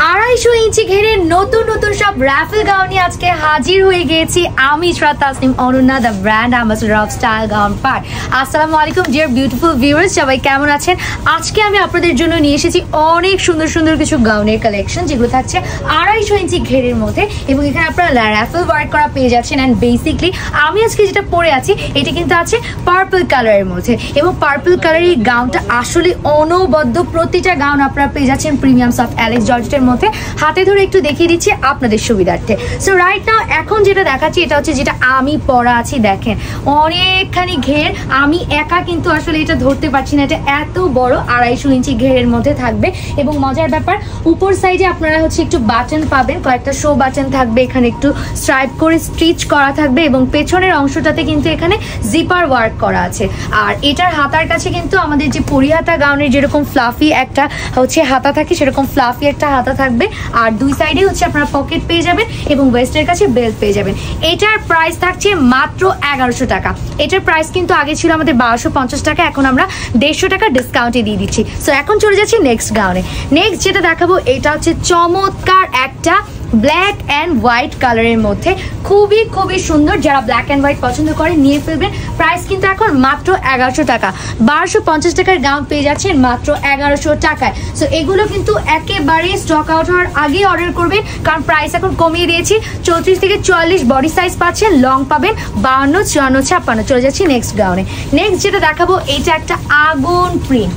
250 ইঞ্চি ঘেরে নতুন নতুন সব রাফেল গাউন নিয়ে আজকে হাজির হয়ে গেছি আমি Ishrat Tasnim Ananya, the brand ambassador of style gown part. আসসালামু আলাইকুম ডিয়ার বিউটিফুল ভিউয়ার্স, সবাই কেমন আছেন? আজকে আমি আপনাদের জন্য নিয়ে এসেছি অনেক সুন্দর সুন্দর কিছু গাউনের কালেকশন, যেগুলো থাকছে 250 ইঞ্চি ঘেরের মধ্যে এবং এখানে আপনারা রাফেল ওয়ার্ক করা পেয়ে যাচ্ছেন। অ্যান্ড বেসিকলি আমি আজকে যেটা পরে আছি এটা কিন্তু আছে পার্পল কালারের মধ্যে, এবং পার্পল কালারের গাউনটা আসলে অনবদ্য। প্রতিটা গাউন আপনারা পেয়ে যাচ্ছেন প্রিমিয়াম সফট অ্যালেক্স জর্জেটের মধ্যে। হাতে ধরে একটু দেখিয়ে দিচ্ছি আপনাদের সুবিধার্থে। সো রাইট নাও এখন যেটা দেখাচ্ছি এটা হচ্ছে যেটা আমি পরা আছি। দেখেন অনেকখানি ঘের, আমি একা কিন্তু আসলে এটা ধরতে পারছি না, এটা এত বড় 250 ইঞ্চি ঘেরের মধ্যে থাকবে। এবং মজার ব্যাপার, উপর সাইডে আপনারা হচ্ছে একটু বাটন পাবেন, কয়েকটা শো বাটন থাকবে, এখানে একটু স্ট্রাইপ করে স্টিচ করা থাকবে এবং পেছনের অংশটাতে কিন্তু এখানে জিপার ওয়ার্ক করা আছে। আর এটার হাতার কাছে কিন্তু আমাদের যে পরিহাতা গাউনের যেরকম ফ্লাফি একটা হচ্ছে হাতা থাকে, সেরকম ফ্লাফি একটা হাতা থাকবে। আর দুই সাইডে হচ্ছে আপনারা পকেট পেয়ে যাবেন এবং ওয়েস্টের কাছে বেল্ট পেয়ে যাবেন। এটার প্রাইস থাকছে মাত্র 1100 টাকা। এটার প্রাইস কিন্তু আগে ছিল আমাদের 1250 টাকা, এখন আমরা 150 টাকা ডিসকাউন্টে দিয়ে দিচ্ছি। সো এখন চলে যাচ্ছি নেক্সট গাউনে। নেক্সট যেটা দেখাবো এটা হচ্ছে চমৎকার একটা ব্ল্যাক অ্যান্ড হোয়াইট কালারের মধ্যে, খুবই খুবই সুন্দর। যারা ব্ল্যাক অ্যান্ড হোয়াইট পছন্দ করে নিয়ে ফেলবেন। প্রাইস কিন্তু এখন মাত্র 1100 টাকা। 1250 টাকার গাউন পেয়ে যাচ্ছেন মাত্র 1100 টাকায়। সো এগুলো কিন্তু একেবারে স্টক আউট হওয়ার আগেই অর্ডার করবেন, কারণ প্রাইস এখন কমিয়ে দিয়েছি। 34 থেকে 44 বডি সাইজ পাচ্ছেন, লং পাবেন 52, 54, 56। চলে যাচ্ছি নেক্সট গাউনে। নেক্সট যেটা দেখাবো এটা একটা আগুন প্রিন্ট,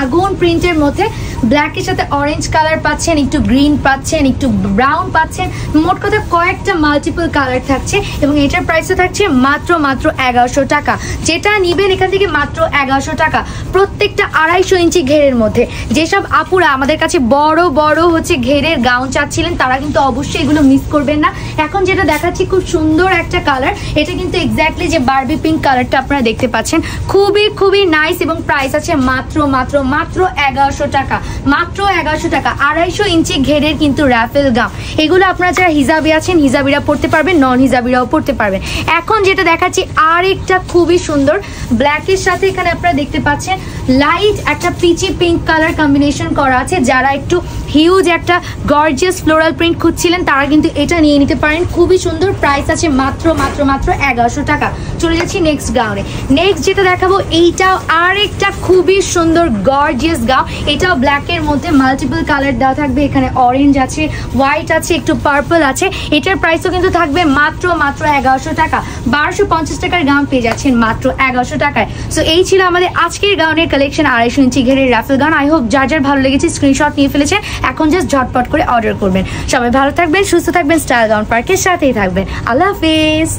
আগুন প্রিন্টের মধ্যে ব্ল্যাকের সাথে অরেঞ্জ কালার পাচ্ছেন, একটু গ্রিন পাচ্ছেন, একটু ব্রাউন পাচ্ছেন, মোট কথা কয়েকটা মাল্টিপল কালার থাকছে এবং এটার প্রাইসও থাকছে মাত্র 1100 টাকা। যেটা নিবেন এখান থেকে মাত্র 1100 টাকা। প্রত্যেকটা 250 ইঞ্চি ঘেরের মধ্যে। যেসব আপুরা আমাদের কাছে বড় বড় হচ্ছে ঘেরের গাউন চাচ্ছিলেন তারা কিন্তু অবশ্যই এগুলো মিস করবেন না। এখন যেটা দেখাচ্ছি খুব সুন্দর একটা কালার, এটা কিন্তু এক্স্যাক্টলি যে বারবি পিঙ্ক কালারটা আপনারা দেখতে পাচ্ছেন, খুবই খুবই নাইস এবং প্রাইস আছে মাত্র 1100 টাকা। মাত্র 1100 টাকা। 250 ইঞ্চি ঘেরের কিন্তু রাফেল গাউন। এগুলো আপনারা যারা হিজাবি আছেন হিজাবিরা পড়তে পারবেন, নন হিজাবিরাও পড়তে পারবেন। এখন যেটা দেখাচ্ছি আরেকটা খুবই সুন্দর ব্ল্যাকের সাথে এখানে আপনারা দেখতে পাচ্ছেন লাইট একটা পিচি পিঙ্ক কালার কম্বিনেশন করা আছে। যারা একটু হিউজ একটা গর্জিয়াস ফ্লোরাল প্রিন্ট খুঁজছিলেন তারা কিন্তু এটা নিয়ে নিতে পারেন, খুবই সুন্দর। প্রাইস আছে মাত্র 1100 টাকা। চলে যাচ্ছি নেক্সট গাউনে। নেক্সট যেটা দেখাবো এইটাও আরেকটা খুবই সুন্দর গর্জিয়াস গাউন। এটাও ব্ল্যাকের মধ্যে মাল্টিপল কালার দেওয়া থাকবে, এখানে অরেঞ্জ আছে, হোয়াইট আছে, একটু পার্পল আছে। এটার প্রাইসও কিন্তু থাকবে মাত্র 1100 টাকা। 1250 টাকার গাউন পেয়ে যাচ্ছেন মাত্র 1100 টাকায়। সো এই ছিল আমাদের আজকের গাউনের কালেকশন, 250 ইঞ্চি ঘেরের রাফেল গাউন। আই হোপ যার যার ভালো লেগেছে স্ক্রিনশট নিয়ে ফেলেছেন, এখন জাস্ট ঝটপট করে অর্ডার করবেন। সবাই ভালো থাকবেন, সুস্থ থাকবেন, স্টাইল গাউন পার্কের সাথেই থাকবেন। আল্লাহ হাফেজ।